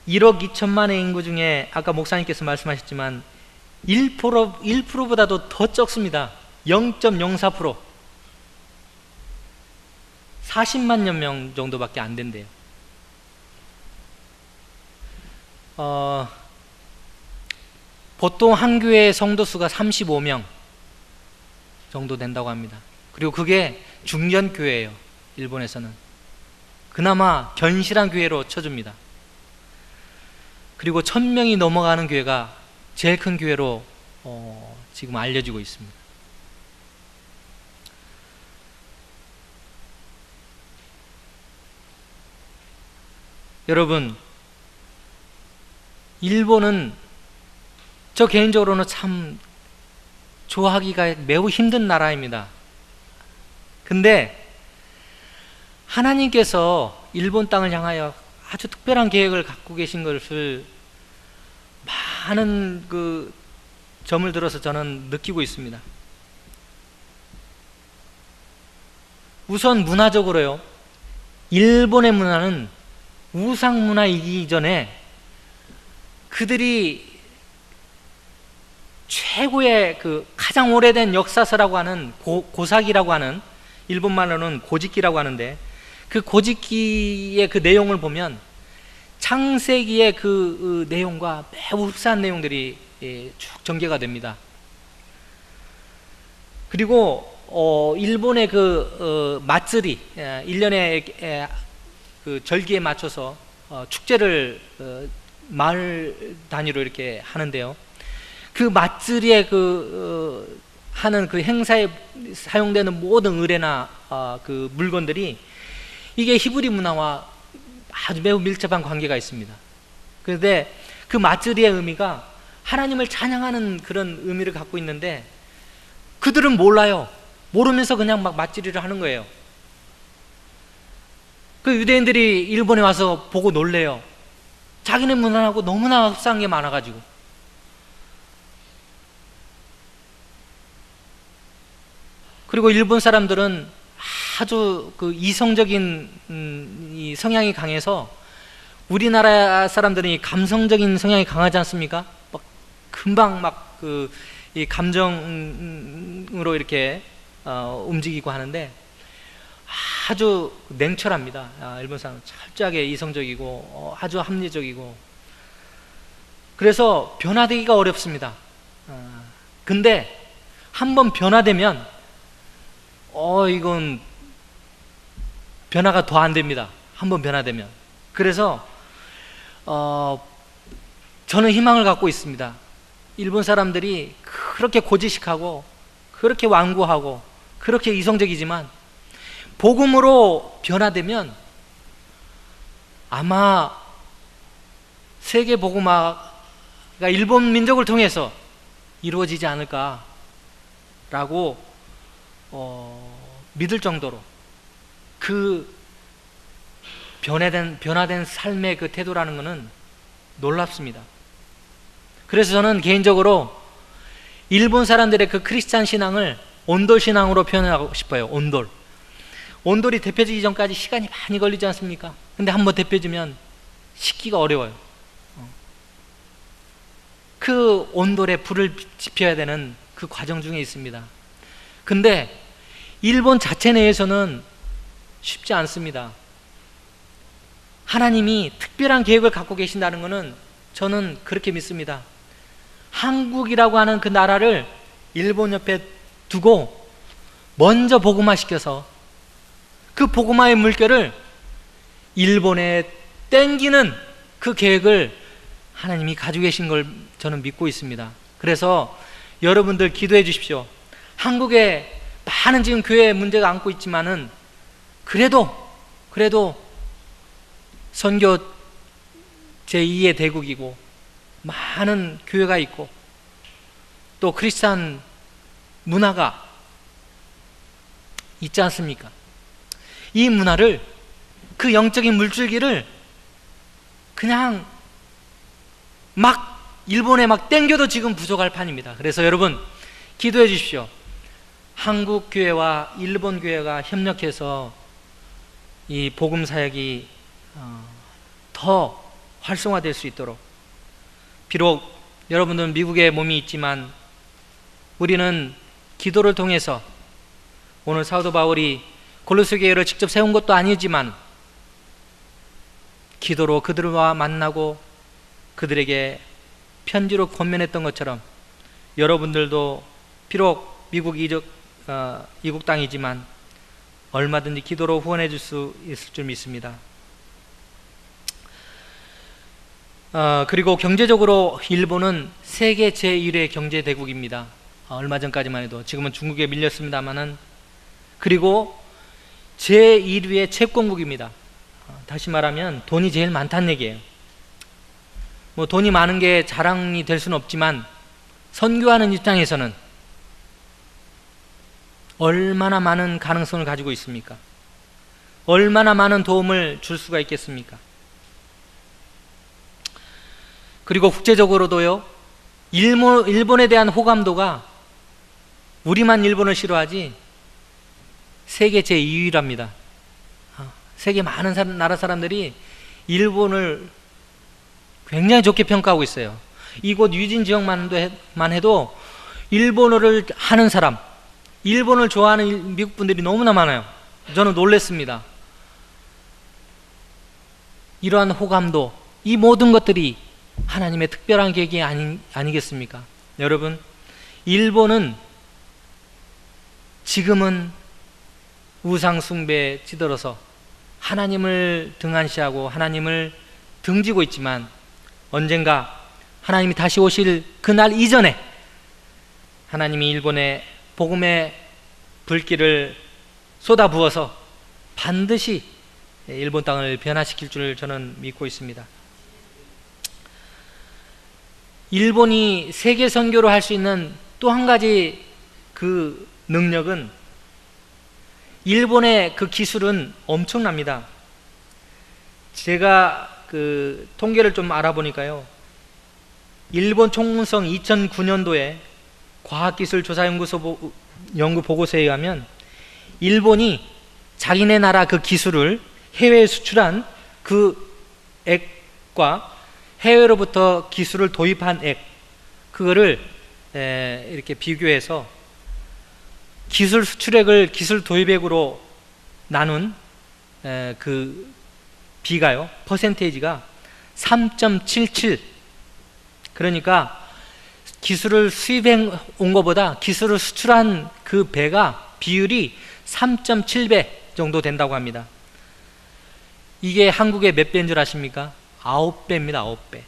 (1억 2천만의) 인구 중에 아까 목사님께서 말씀하셨지만 1%보다도 더 적습니다. 0.04%, 40만여 명 정도밖에 안 된대요. 보통 한 교회의 성도수가 35명 정도 된다고 합니다. 그리고 그게 중견교회예요. 일본에서는 그나마 견실한 교회로 쳐줍니다. 그리고 1000명이 넘어가는 교회가 제일 큰 교회로 지금 알려지고 있습니다. 여러분, 일본은 저 개인적으로는 참 좋아하기가 매우 힘든 나라입니다. 근데 하나님께서 일본 땅을 향하여 아주 특별한 계획을 갖고 계신 것을 많은 그 점을 들어서 저는 느끼고 있습니다. 우선 문화적으로요, 일본의 문화는 우상 문화이기 전에 그들이 최고의 그 가장 오래된 역사서라고 하는 고사기라고 하는, 일본말로는 고짓기라고 하는데, 그 고짓기의 그 내용을 보면 창세기의 그 내용과 매우 흡사한 내용들이 쭉 전개가 됩니다. 그리고 일본의 그 마쓰리, 1년에 그 절기에 맞춰서 축제를 마을 단위로 이렇게 하는데요. 그 마쓰리에 하는 그 행사에 사용되는 모든 의뢰나 그 물건들이 이게 히브리 문화와 아주 매우 밀접한 관계가 있습니다. 그런데 그 마쓰리의 의미가 하나님을 찬양하는 그런 의미를 갖고 있는데 그들은 몰라요. 모르면서 그냥 막 마쓰리를 하는 거예요. 그 유대인들이 일본에 와서 보고 놀래요. 자기네 문화하고 너무나 흡사한 게 많아가지고. 그리고 일본 사람들은 아주 그 이성적인 이 성향이 강해서, 우리나라 사람들은 이 감성적인 성향이 강하지 않습니까? 막 금방 막 그 이 감정으로 이렇게 움직이고 하는데 아주 냉철합니다. 일본 사람은 철저하게 이성적이고 아주 합리적이고, 그래서 변화되기가 어렵습니다. 근데 한번 변화되면 이건 변화가 더 안 됩니다. 한번 변화되면. 그래서 저는 희망을 갖고 있습니다. 일본 사람들이 그렇게 고지식하고 그렇게 완고하고 그렇게 이성적이지만 복음으로 변화되면 아마 세계 복음화가 일본 민족을 통해서 이루어지지 않을까라고 믿을 정도로, 그 변화된 삶의 그 태도라는 것은 놀랍습니다. 그래서 저는 개인적으로 일본 사람들의 그 크리스찬 신앙을 온돌 신앙으로 표현하고 싶어요. 온돌이 대표지기 전까지 시간이 많이 걸리지 않습니까? 근데 한번 대표지면 식기가 어려워요. 그 온돌에 불을 지펴야 되는 그 과정 중에 있습니다. 근데 일본 자체 내에서는 쉽지 않습니다. 하나님이 특별한 계획을 갖고 계신다는 것은 저는 그렇게 믿습니다. 한국이라고 하는 그 나라를 일본 옆에 두고 먼저 복음화시켜서 그 복음화의 물결을 일본에 땡기는 그 계획을 하나님이 가지고 계신 걸 저는 믿고 있습니다. 그래서 여러분들 기도해 주십시오. 한국에 많은 지금 교회 문제가 안고 있지만은 그래도 선교 제2의 대국이고 많은 교회가 있고 또 크리스찬 문화가 있지 않습니까? 이 문화를, 그 영적인 물줄기를 그냥 막 일본에 막 땡겨도 지금 부족할 판입니다. 그래서 여러분 기도해 주십시오. 한국 교회와 일본 교회가 협력해서 이 복음 사역이 더 활성화될 수 있도록. 비록 여러분들은 미국에 몸이 있지만 우리는 기도를 통해서, 오늘 사도 바울이 골로새 교회를 직접 세운 것도 아니지만 기도로 그들과 만나고 그들에게 편지로 권면했던 것처럼 여러분들도 비록 미국 이국 땅이지만 얼마든지 기도로 후원해 줄 수 있을 줄 믿습니다. 그리고 경제적으로 일본은 세계 제1의 경제대국입니다. 얼마 전까지만 해도. 지금은 중국에 밀렸습니다만은. 그리고 제1위의 채권국입니다. 다시 말하면 돈이 제일 많다는 얘기예요. 뭐 돈이 많은 게 자랑이 될 수는 없지만 선교하는 입장에서는 얼마나 많은 가능성을 가지고 있습니까? 얼마나 많은 도움을 줄 수가 있겠습니까? 그리고 국제적으로도요, 일본에 대한 호감도가 우리만 일본을 싫어하지 세계 제2위랍니다. 세계 많은 나라 사람들이 일본을 굉장히 좋게 평가하고 있어요. 이곳 유진 지역만 해도 일본어를 하는 사람, 일본을 좋아하는 미국 분들이 너무나 많아요. 저는 놀랬습니다. 이러한 호감도, 이 모든 것들이 하나님의 특별한 계획이 아니겠습니까? 여러분, 일본은 지금은 우상 숭배에 찌들어서 하나님을 등한시하고 하나님을 등지고 있지만 언젠가 하나님이 다시 오실 그날 이전에 하나님이 일본에 복음의 불길을 쏟아부어서 반드시 일본 땅을 변화시킬 줄 저는 믿고 있습니다. 일본이 세계 선교를 할 수 있는 또 한 가지 그 능력은, 일본의 그 기술은 엄청납니다. 제가 그 통계를 좀 알아보니까요, 일본 총무성 2009년도에 과학기술조사연구소 연구 보고서에 의하면 일본이 자기네 나라 그 기술을 해외에 수출한 그 액과 해외로부터 기술을 도입한 액, 그거를 이렇게 비교해서 기술 수출액을 기술 도입액으로 나눈 그 비가요, 퍼센테이지가 3.77. 그러니까 기술을 수입해 온 것보다 기술을 수출한 그 배가 비율이 3.7배 정도 된다고 합니다. 이게 한국의 몇 배인 줄 아십니까? 9배입니다. 9배.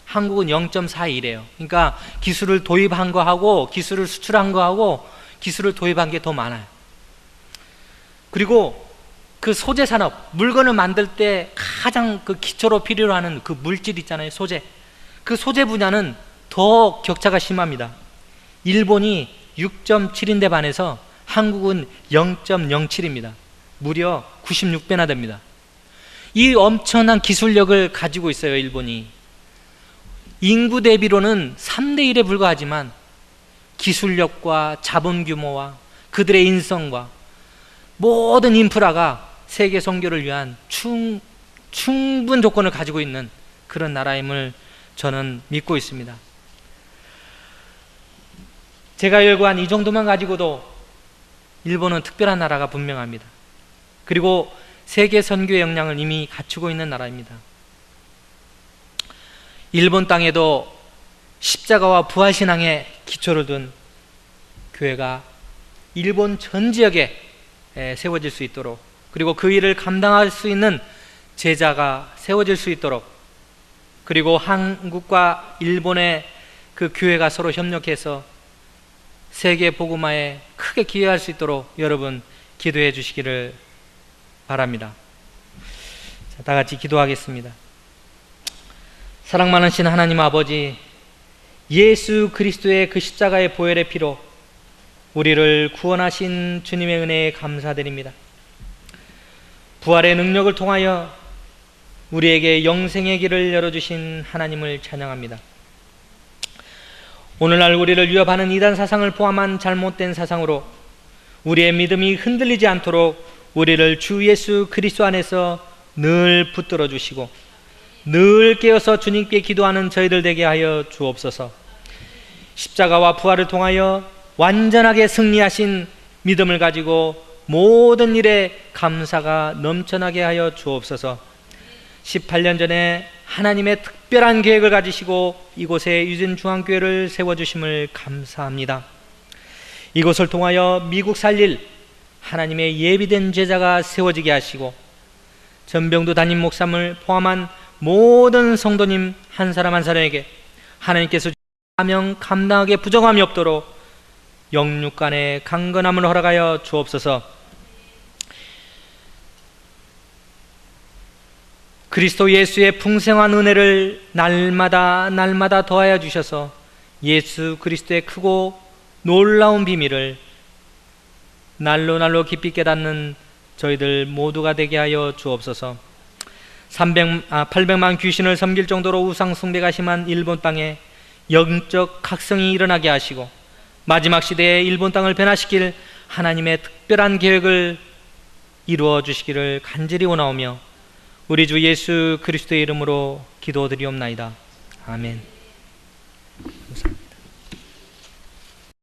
한국은 0.41이에요. 그러니까 기술을 도입한 거하고 기술을 수출한 거하고 기술을 도입한 게 더 많아요. 그리고 그 소재 산업, 물건을 만들 때 가장 그 기초로 필요로 하는 그 물질 있잖아요, 소재. 그 소재 분야는 더 격차가 심합니다. 일본이 6.7인데 반해서 한국은 0.07입니다. 무려 96배나 됩니다. 이 엄청난 기술력을 가지고 있어요, 일본이. 인구 대비로는 3대 1에 불과하지만 기술력과 자본 규모와 그들의 인성과 모든 인프라가 세계 선교를 위한 충분 조건을 가지고 있는 그런 나라임을 저는 믿고 있습니다. 제가 열거한 이 정도만 가지고도 일본은 특별한 나라가 분명합니다. 그리고 세계 선교의 역량을 이미 갖추고 있는 나라입니다. 일본 땅에도 십자가와 부활신앙의 기초를 둔 교회가 일본 전 지역에 세워질 수 있도록, 그리고 그 일을 감당할 수 있는 제자가 세워질 수 있도록, 그리고 한국과 일본의 그 교회가 서로 협력해서 세계 복음화에 크게 기여할 수 있도록 여러분 기도해 주시기를 바랍니다. 자, 다 같이 기도하겠습니다. 사랑 많으신 하나님 아버지, 예수 그리스도의 그 십자가의 보혈의 피로 우리를 구원하신 주님의 은혜에 감사드립니다. 부활의 능력을 통하여 우리에게 영생의 길을 열어주신 하나님을 찬양합니다. 오늘날 우리를 위협하는 이단 사상을 포함한 잘못된 사상으로 우리의 믿음이 흔들리지 않도록 우리를 주 예수 그리스도 안에서 늘 붙들어 주시고 늘 깨어서 주님께 기도하는 저희들 되게 하여 주옵소서. 십자가와 부활을 통하여 완전하게 승리하신 믿음을 가지고 모든 일에 감사가 넘쳐나게 하여 주옵소서. 18년 전에 하나님의 특별한 계획을 가지시고 이곳에 유진중앙교회를 세워주심을 감사합니다. 이곳을 통하여 미국 살릴 하나님의 예비된 제자가 세워지게 하시고 전병두 담임 목사님을 포함한 모든 성도님 한 사람 한 사람에게 하나님께서 사명 감당하게 부정함이 없도록 영육간의 강건함을 허락하여 주옵소서. 그리스도 예수의 풍성한 은혜를 날마다 더하여 주셔서 예수 그리스도의 크고 놀라운 비밀을 날로 깊이 깨닫는 저희들 모두가 되게 하여 주옵소서. 800만 귀신을 섬길 정도로 우상 숭배가 심한 일본 땅에 영적 각성이 일어나게 하시고 마지막 시대에 일본 땅을 변화시킬 하나님의 특별한 계획을 이루어 주시기를 간절히 원하오며 우리 주 예수 그리스도의 이름으로 기도드리옵나이다. 아멘.